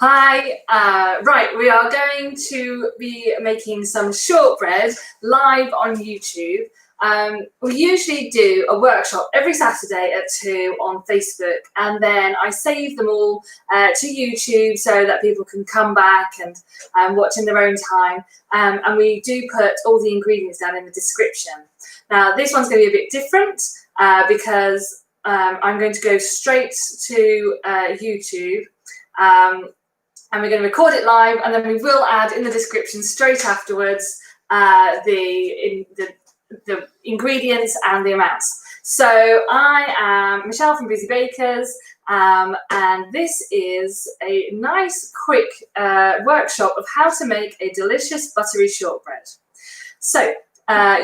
Hi, right, we are going to be making some shortbread live on YouTube. We usually do a workshop every Saturday at 2 on Facebook, and then I save them all to YouTube so that people can come back and watch in their own time. And we do put all the ingredients down in the description. Now, this one's going to be a bit different because I'm going to go straight to YouTube. And we're going to record it live, and then we will add in the description straight afterwards the ingredients and the amounts. So I am Michelle from Busy Bakers, and this is a nice quick workshop of how to make a delicious buttery shortbread. So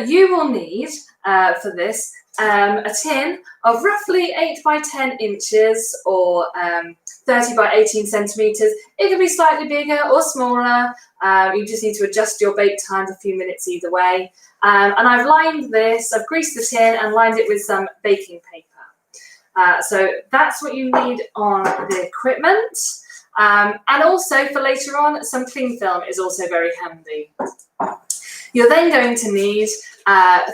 you will need for this a tin of roughly 8 by 10 inches or 30 by 18 centimetres. It can be slightly bigger or smaller. You just need to adjust your bake times a few minutes either way. And I've lined this, I've greased the tin and lined it with some baking paper. So that's what you need on the equipment. And also for later on, some cling film is also very handy. You're then going to need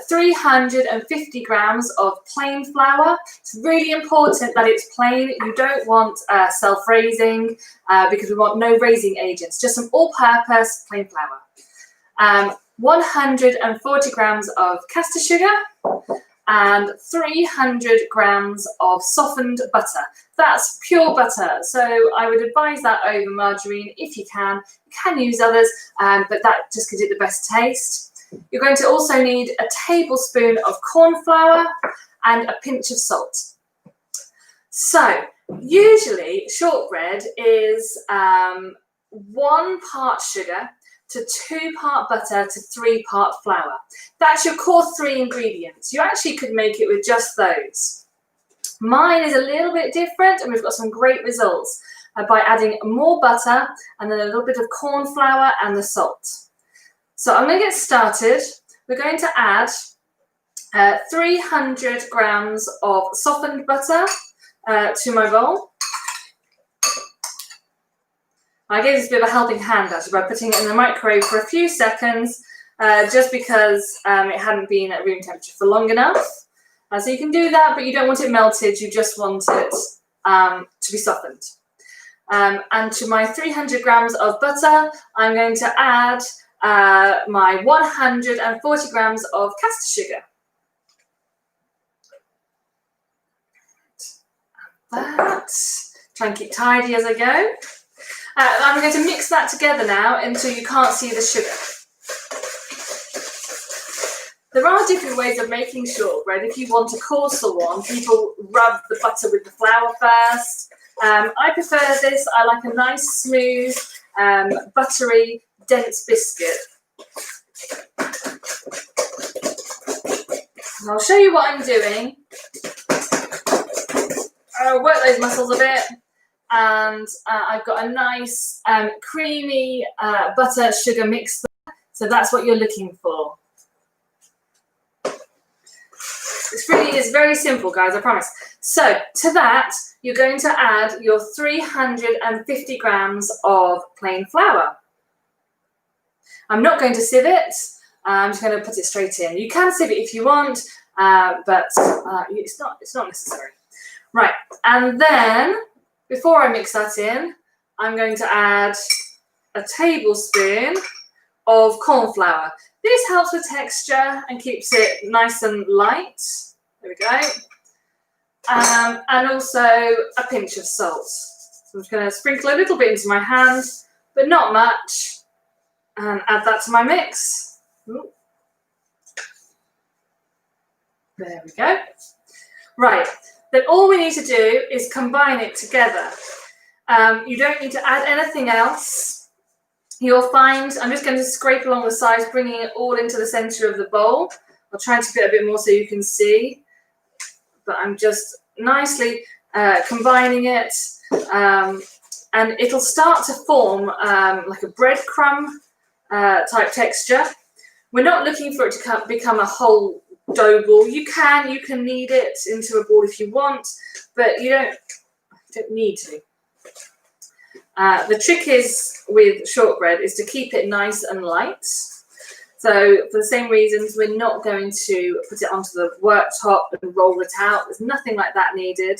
350 grams of plain flour. It's really important that it's plain. You don't want self-raising because we want no raising agents, just some all-purpose plain flour. 140 grams of caster sugar and 300 grams of softened butter. That's pure butter, so I would advise that over margarine if you can. You can use others, but that just gives it the best taste. You're going to also need a tablespoon of corn flour and a pinch of salt. So usually shortbread is 1 part sugar to 2 part butter to 3 part flour. That's your core 3 ingredients. You actually could make it with just those. Mine is a little bit different, and we've got some great results by adding more butter and then a little bit of corn flour and the salt. So I'm going to get started. We're going to add 300 grams of softened butter to my bowl. I gave this a bit of a helping hand actually by putting it in the microwave for a few seconds just because it hadn't been at room temperature for long enough. So you can do that, but you don't want it melted, you just want it to be softened. And to my 300 grams of butter, I'm going to add my 140 grams of caster sugar. That. Try and keep tidy as I go. I'm going to mix that together now until you can't see the sugar. There are different ways of making shortbread. If you want a coarser one, people rub the butter with the flour first. I prefer this. I like a nice, smooth, buttery, dense biscuit. And I'll show you what I'm doing. I'll work those muscles a bit. And I've got a nice creamy butter sugar mix there. So that's what you're looking for. It's very simple, guys, I promise. So to that, you're going to add your 350 grams of plain flour. I'm not going to sieve it. I'm just going to put it straight in. You can sieve it if you want, but it's not necessary. Right, and then before I mix that in, I'm going to add a tablespoon of corn flour. This helps with texture and keeps it nice and light. There we go. And also a pinch of salt. So I'm just going to sprinkle a little bit into my hand, but not much, and add that to my mix. Ooh. There we go. Right. Then all we need to do is combine it together. You don't need to add anything else. You'll find, I'm just going to scrape along the sides, bringing it all into the center of the bowl. I'll try to get a bit more so you can see. But I'm just nicely combining it. And it'll start to form like a breadcrumb type texture. We're not looking for it to become a whole dough ball. You can knead it into a ball if you want, but you don't need to. The trick is with shortbread is to keep it nice and light. So for the same reasons, we're not going to put it onto the worktop and roll it out. There's nothing like that needed.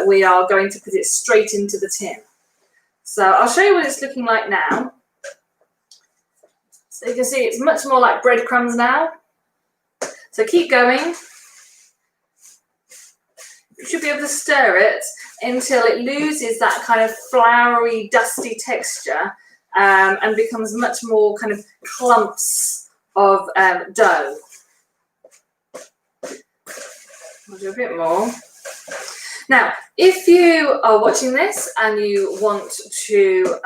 We are going to put it straight into the tin. So I'll show you what it's looking like now. So you can see it's much more like breadcrumbs now. So keep going. You should be able to stir it until it loses that kind of floury, dusty texture and becomes much more kind of clumps of dough. I'll do a bit more. Now, if you are watching this and you want to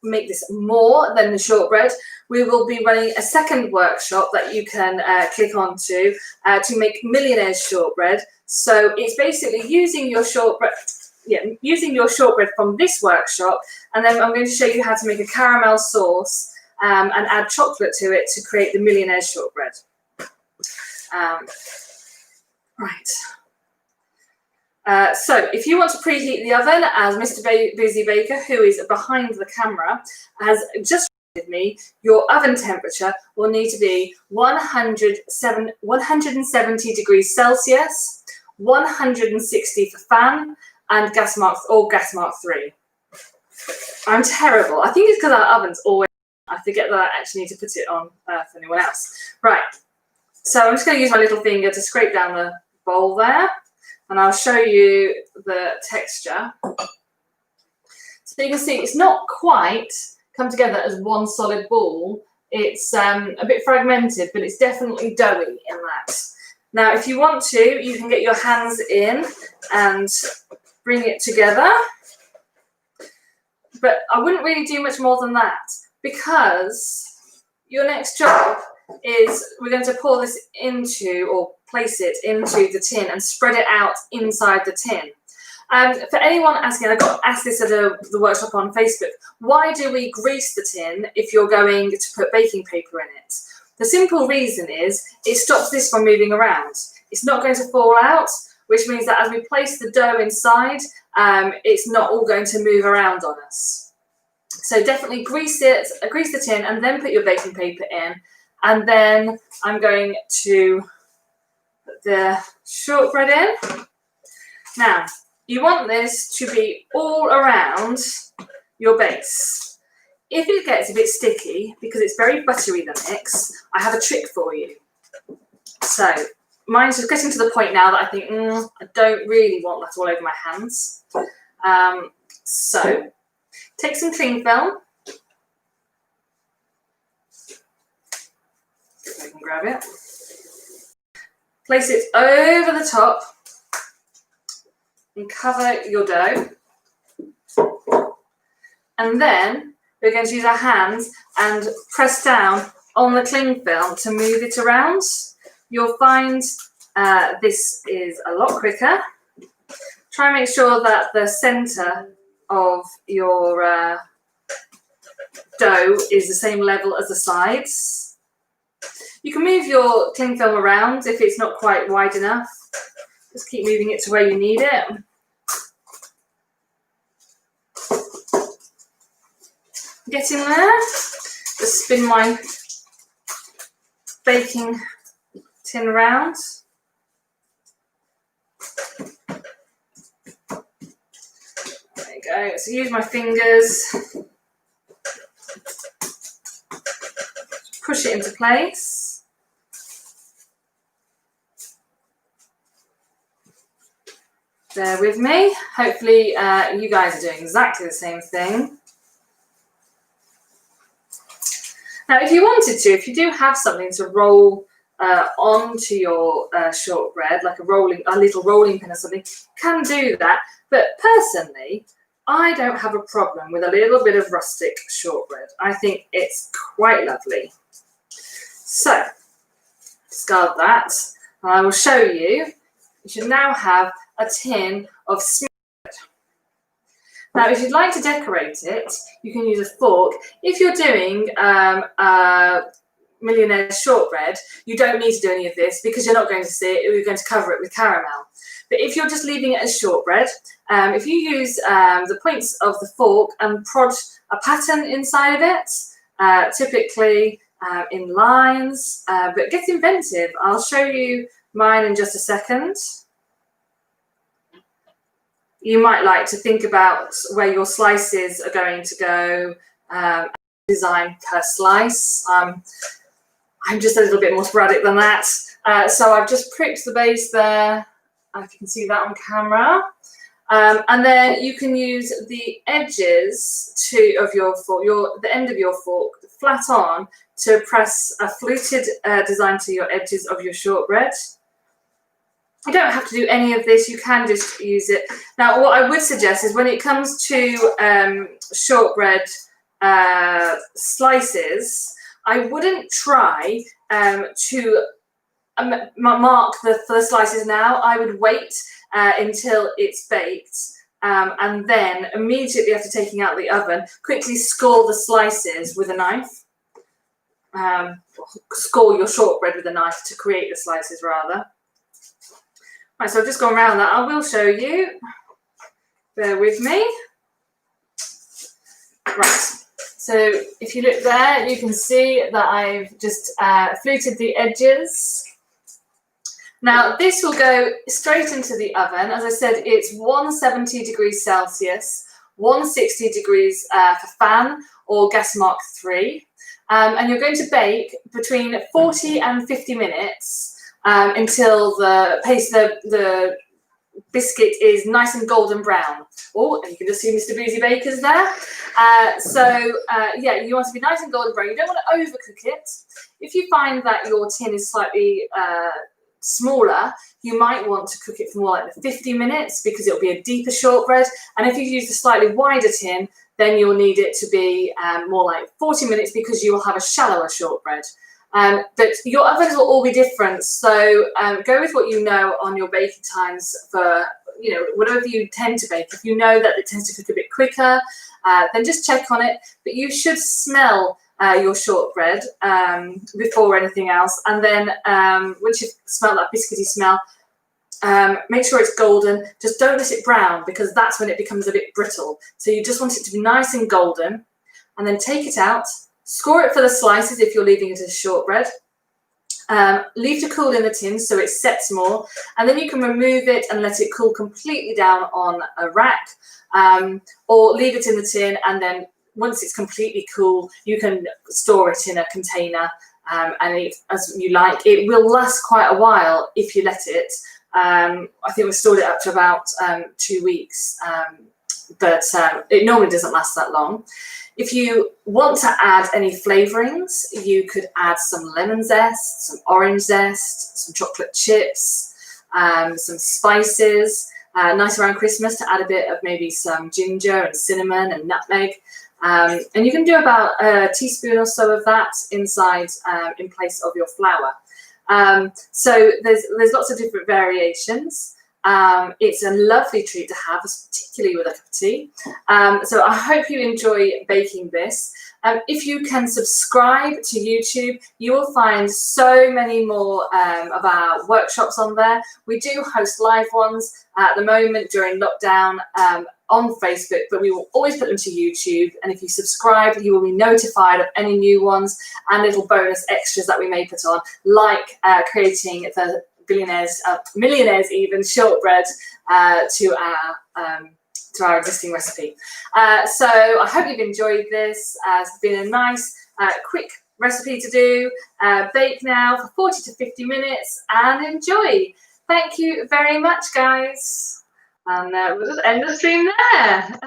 make this more than the shortbread, we will be running a second workshop that you can click onto to make millionaire's shortbread. So it's basically using your shortbread, from this workshop, and then I'm going to show you how to make a caramel sauce and add chocolate to it to create the millionaire's shortbread. Right. So if you want to preheat the oven, as Mr. Busy Baker, who is behind the camera, has just with me, your oven temperature will need to be 170 degrees Celsius, 160 for fan, and gas mark 3. I'm terrible. I think it's because our oven's always, I forget that I actually need to put it on for anyone else. Right, so I'm just going to use my little finger to scrape down the bowl there, and I'll show you the texture. So you can see it's not quite come together as one solid ball. It's a bit fragmented, but it's definitely doughy in that. Now, if you want to, you can get your hands in and bring it together. But I wouldn't really do much more than that, because your next job is we're going to pour this into, or place it into the tin and spread it out inside the tin. For anyone asking, I got asked this at the workshop on Facebook, why do we grease the tin if you're going to put baking paper in it? The simple reason is it stops this from moving around. It's not going to fall out, which means that as we place the dough inside, it's not all going to move around on us. So definitely grease the tin, and then put your baking paper in. And then I'm going to put the shortbread in. Now, you want this to be all around your base. If it gets a bit sticky, because it's very buttery, the mix, I have a trick for you. So mine's just getting to the point now that I think, I don't really want that all over my hands. So take some cling film. If I can grab it. Place it over the top and cover your dough. And then we're going to use our hands and press down on the cling film to move it around. You'll find this is a lot quicker. Try and make sure that the center of your dough is the same level as the sides. You can move your cling film around if it's not quite wide enough. Just keep moving it to where you need it. Getting there. Just spin my baking tin around. There you go. So use my fingers. Push it into place. Bear with me. Hopefully you guys are doing exactly the same thing. Now, if you wanted to, if you do have something to roll onto your shortbread, like a little rolling pin or something, can do that. But personally, I don't have a problem with a little bit of rustic shortbread. I think it's quite lovely. So, discard that, and I will show you. You should now have a tin of smeared bread. Now, if you'd like to decorate it, you can use a fork. If you're doing millionaire shortbread, you don't need to do any of this because you're not going to see it, you're going to cover it with caramel. But if you're just leaving it as shortbread, if you use the points of the fork and prod a pattern inside of it, typically in lines, but get inventive. I'll show you mine in just a second. You might like to think about where your slices are going to go, design per slice. I'm just a little bit more sporadic than that. So I've just pricked the base there, if you can see that on camera. And then you can use the edges of your fork, the end of your fork, flat on, to press a fluted design to your edges of your shortbread. You don't have to do any of this, you can just use it. Now, what I would suggest is when it comes to shortbread slices, I wouldn't try to mark the slices now. I would wait until it's baked, and then immediately after taking out the oven, quickly score the slices with a knife. Score your shortbread with a knife to create the slices, rather. Right, so I've just gone around that. I will show you. Bear with me. Right. So if you look there, you can see that I've just fluted the edges. Now this will go straight into the oven. As I said, it's 170 degrees Celsius, 160 degrees for fan or gas mark 3. And you're going to bake between 40 and 50 minutes until the biscuit is nice and golden brown. Oh, and you can just see Mr. Boozy Baker's there. Yeah, you want to be nice and golden brown. You don't want to overcook it. If you find that your tin is slightly smaller, you might want to cook it for more like 50 minutes because it'll be a deeper shortbread. And if you use a slightly wider tin, then you'll need it to be more like 40 minutes because you will have a shallower shortbread. But your ovens will all be different, so go with what you know on your baking times for, whatever you tend to bake. If you know that it tends to cook a bit quicker, then just check on it. But you should smell your shortbread before anything else, and then once you smell that biscuity smell, make sure it's golden. Just don't let it brown because that's when it becomes a bit brittle. So you just want it to be nice and golden, and then take it out. Score it for the slices if you're leaving it as shortbread. Leave to cool in the tin so it sets more, and then you can remove it and let it cool completely down on a rack, or leave it in the tin, and then once it's completely cool, you can store it in a container, and eat as you like. It will last quite a while if you let it. I think we stored it up to about 2 weeks, but it normally doesn't last that long. If you want to add any flavourings, you could add some lemon zest, some orange zest, some chocolate chips, some spices. Nice around Christmas to add a bit of maybe some ginger and cinnamon and nutmeg. And you can do about a teaspoon or so of that inside in place of your flour. So there's lots of different variations. It's a lovely treat to have, particularly with a cup of tea. So I hope you enjoy baking this. If you can subscribe to YouTube, you will find so many more of our workshops on there. We do host live ones at the moment during lockdown on Facebook, but we will always put them to YouTube. And if you subscribe, you will be notified of any new ones and little bonus extras that we may put on, like creating the millionaires even shortbread to our existing recipe. So I hope you've enjoyed this. It's been a nice quick recipe to do. Bake now for 40 to 50 minutes and enjoy. Thank you very much, guys. And we'll just end the stream there.